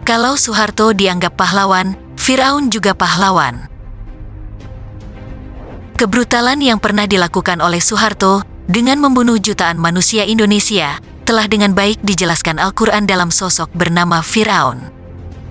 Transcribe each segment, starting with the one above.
Kalau Soeharto dianggap pahlawan, Firaun juga pahlawan. Kebrutalan yang pernah dilakukan oleh Soeharto dengan membunuh jutaan manusia Indonesia telah dengan baik dijelaskan Al-Quran dalam sosok bernama Firaun.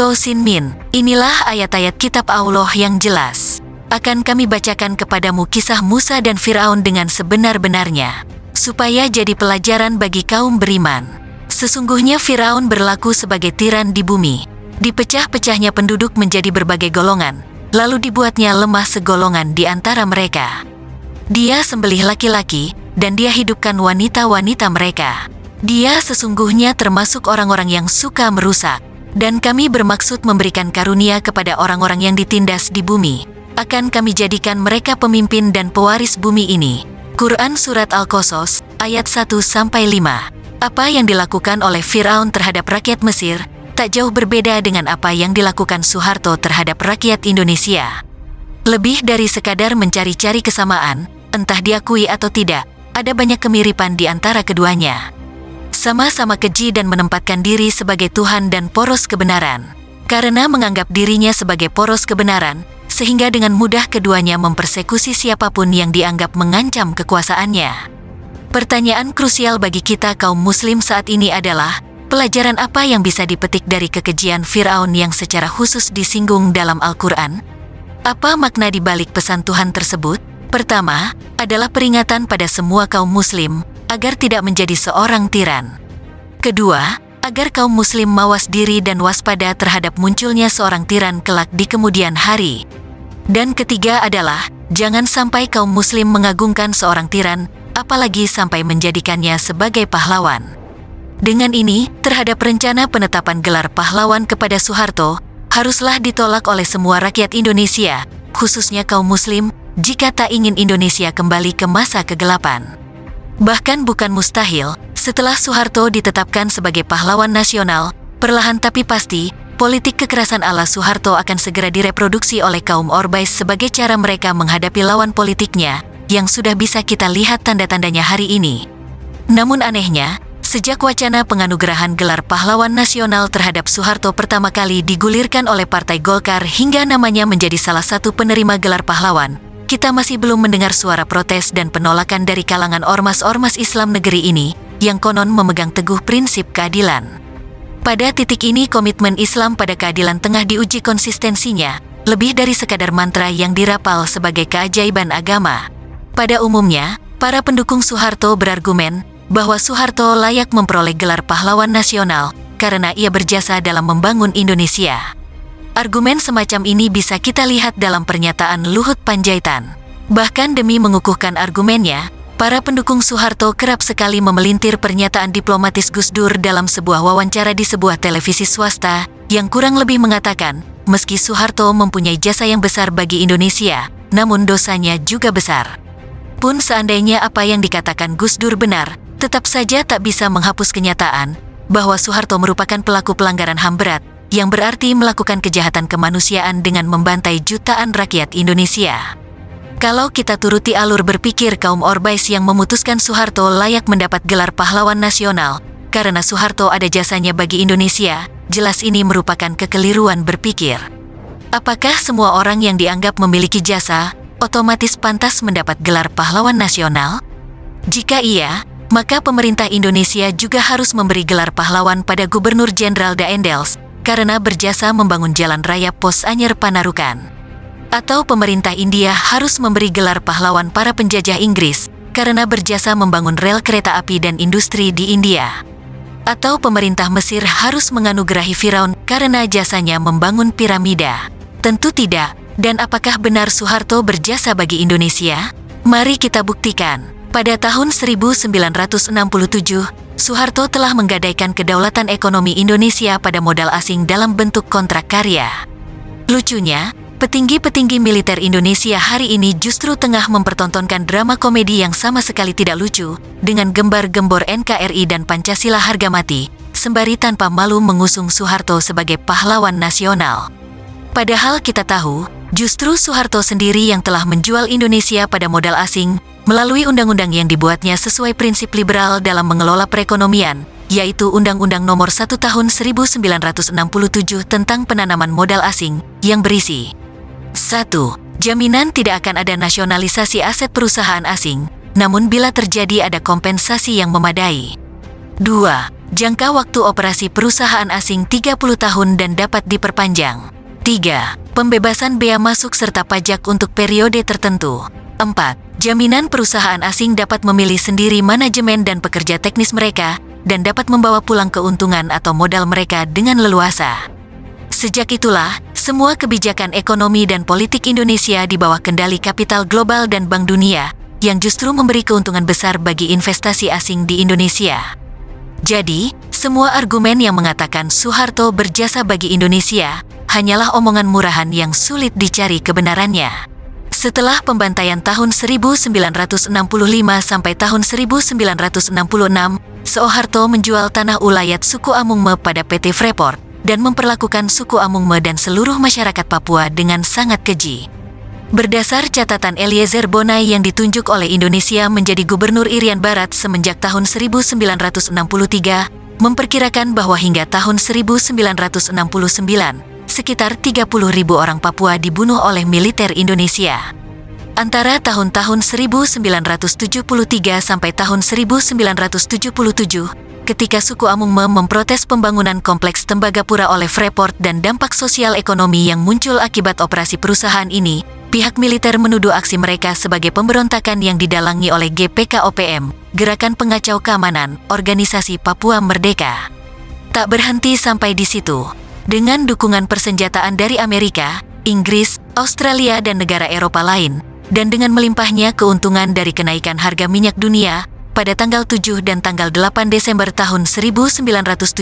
To Sin Min, inilah ayat-ayat kitab Allah yang jelas. Akan kami bacakan kepadamu kisah Musa dan Firaun dengan sebenar-benarnya, supaya jadi pelajaran bagi kaum beriman. Sesungguhnya Firaun berlaku sebagai tiran di bumi. Dipecah-pecahnya penduduk menjadi berbagai golongan, lalu dibuatnya lemah segolongan di antara mereka. Dia sembelih laki-laki, dan dia hidupkan wanita-wanita mereka. Dia sesungguhnya termasuk orang-orang yang suka merusak. Dan kami bermaksud memberikan karunia kepada orang-orang yang ditindas di bumi. Akan kami jadikan mereka pemimpin dan pewaris bumi ini. Quran Surat Al-Qasas, ayat 1-5. Apa yang dilakukan oleh Firaun terhadap rakyat Mesir tak jauh berbeda dengan apa yang dilakukan Soeharto terhadap rakyat Indonesia. Lebih dari sekadar mencari-cari kesamaan, entah diakui atau tidak, ada banyak kemiripan di antara keduanya. Sama-sama keji dan menempatkan diri sebagai Tuhan dan poros kebenaran. Karena menganggap dirinya sebagai poros kebenaran, sehingga dengan mudah keduanya mempersekusi siapapun yang dianggap mengancam kekuasaannya. Pertanyaan krusial bagi kita kaum muslim saat ini adalah, pelajaran apa yang bisa dipetik dari kekejian Firaun yang secara khusus disinggung dalam Al-Quran? Apa makna di balik pesan Tuhan tersebut? Pertama, adalah peringatan pada semua kaum muslim, agar tidak menjadi seorang tiran. Kedua, agar kaum muslim mawas diri dan waspada terhadap munculnya seorang tiran kelak di kemudian hari. Dan ketiga adalah, jangan sampai kaum muslim mengagungkan seorang tiran, apalagi sampai menjadikannya sebagai pahlawan. Dengan ini, terhadap rencana penetapan gelar pahlawan kepada Soeharto, haruslah ditolak oleh semua rakyat Indonesia, khususnya kaum muslim, jika tak ingin Indonesia kembali ke masa kegelapan. Bahkan bukan mustahil, setelah Soeharto ditetapkan sebagai pahlawan nasional, perlahan tapi pasti, politik kekerasan ala Soeharto akan segera direproduksi oleh kaum Orbais sebagai cara mereka menghadapi lawan politiknya, yang sudah bisa kita lihat tanda-tandanya hari ini. Namun anehnya, sejak wacana penganugerahan gelar pahlawan nasional terhadap Soeharto pertama kali digulirkan oleh Partai Golkar hingga namanya menjadi salah satu penerima gelar pahlawan, kita masih belum mendengar suara protes dan penolakan dari kalangan ormas-ormas Islam negeri ini, yang konon memegang teguh prinsip keadilan. Pada titik ini komitmen Islam pada keadilan tengah diuji konsistensinya, lebih dari sekadar mantra yang dirapal sebagai keajaiban agama. Pada umumnya, para pendukung Soeharto berargumen bahwa Soeharto layak memperoleh gelar pahlawan nasional karena ia berjasa dalam membangun Indonesia. Argumen semacam ini bisa kita lihat dalam pernyataan Luhut Panjaitan. Bahkan demi mengukuhkan argumennya, para pendukung Soeharto kerap sekali memelintir pernyataan diplomatis Gus Dur dalam sebuah wawancara di sebuah televisi swasta, yang kurang lebih mengatakan, meski Soeharto mempunyai jasa yang besar bagi Indonesia, namun dosanya juga besar. Pun seandainya apa yang dikatakan Gus Dur benar, tetap saja tak bisa menghapus kenyataan bahwa Soeharto merupakan pelaku pelanggaran HAM berat, yang berarti melakukan kejahatan kemanusiaan dengan membantai jutaan rakyat Indonesia. Kalau kita turuti alur berpikir kaum Orbais yang memutuskan Soeharto layak mendapat gelar pahlawan nasional, karena Soeharto ada jasanya bagi Indonesia, jelas ini merupakan kekeliruan berpikir. Apakah semua orang yang dianggap memiliki jasa otomatis pantas mendapat gelar pahlawan nasional? Jika iya, maka pemerintah Indonesia juga harus memberi gelar pahlawan pada Gubernur Jenderal Daendels, karena berjasa membangun jalan raya Pos Anyer Panarukan. Atau pemerintah India harus memberi gelar pahlawan para penjajah Inggris, karena berjasa membangun rel kereta api dan industri di India. Atau pemerintah Mesir harus menganugerahi Firaun karena jasanya membangun piramida. Tentu tidak. Dan apakah benar Soeharto berjasa bagi Indonesia? Mari kita buktikan. Pada tahun 1967, Soeharto telah menggadaikan kedaulatan ekonomi Indonesia pada modal asing dalam bentuk kontrak karya. Lucunya, petinggi-petinggi militer Indonesia hari ini justru tengah mempertontonkan drama komedi yang sama sekali tidak lucu, dengan gembar-gembor NKRI dan Pancasila harga mati, sembari tanpa malu mengusung Soeharto sebagai pahlawan nasional. Padahal kita tahu, justru Soeharto sendiri yang telah menjual Indonesia pada modal asing, melalui undang-undang yang dibuatnya sesuai prinsip liberal dalam mengelola perekonomian, yaitu Undang-Undang Nomor 1 Tahun 1967 tentang penanaman modal asing, yang berisi 1. Jaminan tidak akan ada nasionalisasi aset perusahaan asing, namun bila terjadi ada kompensasi yang memadai. 2. Jangka waktu operasi perusahaan asing 30 tahun dan dapat diperpanjang. 3. Pembebasan bea masuk serta pajak untuk periode tertentu. 4. Jaminan perusahaan asing dapat memilih sendiri manajemen dan pekerja teknis mereka, dan dapat membawa pulang keuntungan atau modal mereka dengan leluasa. Sejak itulah, semua kebijakan ekonomi dan politik Indonesia di bawah kendali kapital global dan Bank Dunia, yang justru memberi keuntungan besar bagi investasi asing di Indonesia. Jadi, semua argumen yang mengatakan Soeharto berjasa bagi Indonesia hanyalah omongan murahan yang sulit dicari kebenarannya. Setelah pembantaian tahun 1965 sampai tahun 1966, Soeharto menjual tanah ulayat suku Amungme pada PT Freeport dan memperlakukan suku Amungme dan seluruh masyarakat Papua dengan sangat keji. Berdasar catatan Eliezer Bonai yang ditunjuk oleh Indonesia menjadi Gubernur Irian Barat semenjak tahun 1963, memperkirakan bahwa hingga tahun 1969, sekitar 30.000 orang Papua dibunuh oleh militer Indonesia. Antara tahun-tahun 1973 sampai tahun 1977, ketika suku Amungme memprotes pembangunan kompleks Tembagapura oleh Freeport dan dampak sosial ekonomi yang muncul akibat operasi perusahaan ini, pihak militer menuduh aksi mereka sebagai pemberontakan yang didalangi oleh GPKOPM, Gerakan Pengacau Keamanan, Organisasi Papua Merdeka. Tak berhenti sampai di situ. Dengan dukungan persenjataan dari Amerika, Inggris, Australia dan negara Eropa lain, dan dengan melimpahnya keuntungan dari kenaikan harga minyak dunia, pada tanggal 7 dan tanggal 8 Desember tahun 1975,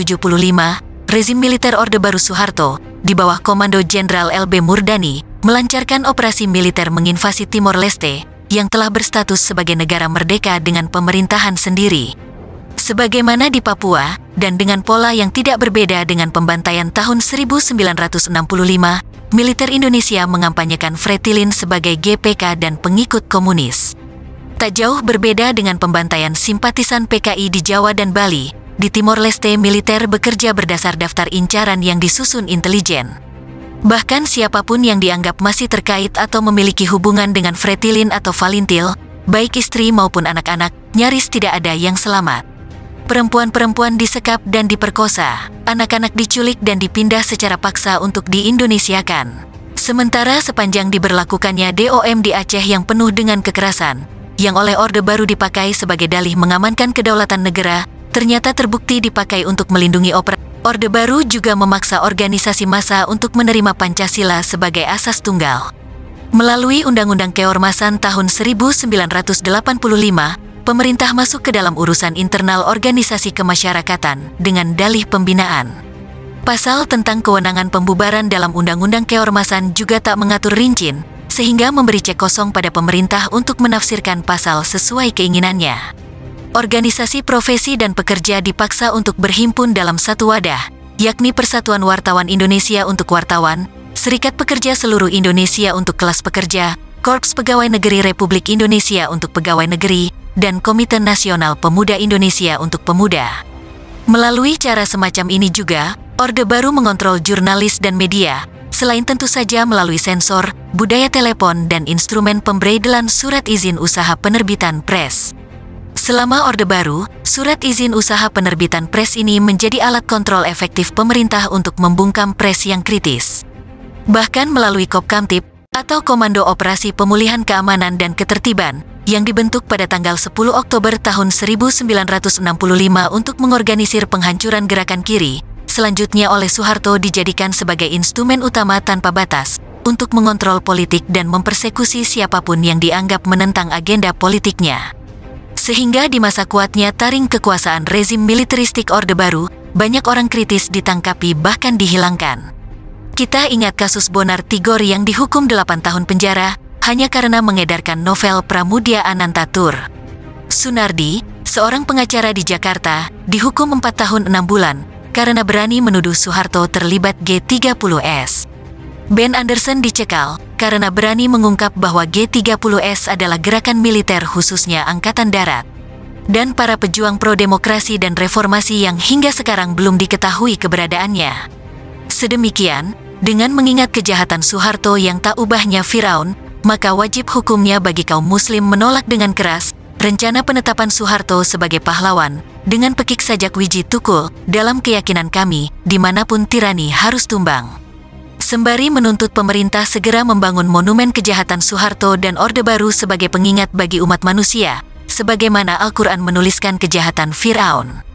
rezim militer Orde Baru Soeharto, di bawah Komando Jenderal LB Murdani, melancarkan operasi militer menginvasi Timor Leste, yang telah berstatus sebagai negara merdeka dengan pemerintahan sendiri. Sebagaimana di Papua, dan dengan pola yang tidak berbeda dengan pembantaian tahun 1965, militer Indonesia mengampanyekan Fretilin sebagai GPK dan pengikut komunis. Tak jauh berbeda dengan pembantaian simpatisan PKI di Jawa dan Bali, di Timor Leste militer bekerja berdasar daftar incaran yang disusun intelijen. Bahkan siapapun yang dianggap masih terkait atau memiliki hubungan dengan Fretilin atau Valintil, baik istri maupun anak-anak, nyaris tidak ada yang selamat. Perempuan-perempuan disekap dan diperkosa, anak-anak diculik dan dipindah secara paksa untuk diindonesiakan. Sementara sepanjang diberlakukannya DOM di Aceh yang penuh dengan kekerasan, yang oleh Orde Baru dipakai sebagai dalih mengamankan kedaulatan negara, ternyata terbukti dipakai untuk melindungi operasi. Orde Baru juga memaksa organisasi massa untuk menerima Pancasila sebagai asas tunggal. Melalui Undang-Undang Keormasan tahun 1985, pemerintah masuk ke dalam urusan internal organisasi kemasyarakatan dengan dalih pembinaan. Pasal tentang kewenangan pembubaran dalam Undang-Undang Keormasan juga tak mengatur rinci, sehingga memberi cek kosong pada pemerintah untuk menafsirkan pasal sesuai keinginannya. Organisasi profesi dan pekerja dipaksa untuk berhimpun dalam satu wadah, yakni Persatuan Wartawan Indonesia untuk wartawan, Serikat Pekerja Seluruh Indonesia untuk kelas pekerja, Korps Pegawai Negeri Republik Indonesia untuk pegawai negeri, dan Komite Nasional Pemuda Indonesia untuk pemuda. Melalui cara semacam ini juga, Orde Baru mengontrol jurnalis dan media, selain tentu saja melalui sensor, budaya telepon dan instrumen pemberedelan surat izin usaha penerbitan pres. Selama Orde Baru, surat izin usaha penerbitan pres ini menjadi alat kontrol efektif pemerintah untuk membungkam pres yang kritis. Bahkan melalui Kopkamtib, atau Komando Operasi Pemulihan Keamanan dan Ketertiban, yang dibentuk pada tanggal 10 Oktober tahun 1965 untuk mengorganisir penghancuran gerakan kiri, selanjutnya oleh Soeharto dijadikan sebagai instrumen utama tanpa batas, untuk mengontrol politik dan mempersekusi siapapun yang dianggap menentang agenda politiknya. Sehingga di masa kuatnya taring kekuasaan rezim militeristik Orde Baru, banyak orang kritis ditangkapi bahkan dihilangkan. Kita ingat kasus Bonar Tigor yang dihukum 8 tahun penjara, hanya karena mengedarkan novel Pramudia Anantatur. Sunardi, seorang pengacara di Jakarta, dihukum 4 tahun 6 bulan, karena berani menuduh Soeharto terlibat G30S. Ben Anderson dicekal karena berani mengungkap bahwa G30S adalah gerakan militer khususnya Angkatan Darat. dan para pejuang pro-demokrasi dan reformasi yang hingga sekarang belum diketahui keberadaannya. Sedemikian, dengan mengingat kejahatan Soeharto yang tak ubahnya Firaun, maka wajib hukumnya bagi kaum muslim menolak dengan keras rencana penetapan Soeharto sebagai pahlawan dengan pekik sajak wiji tukul dalam keyakinan kami, dimanapun tirani harus tumbang. Sembari menuntut pemerintah segera membangun monumen kejahatan Soeharto dan Orde Baru sebagai pengingat bagi umat manusia, sebagaimana Al-Quran menuliskan kejahatan Firaun.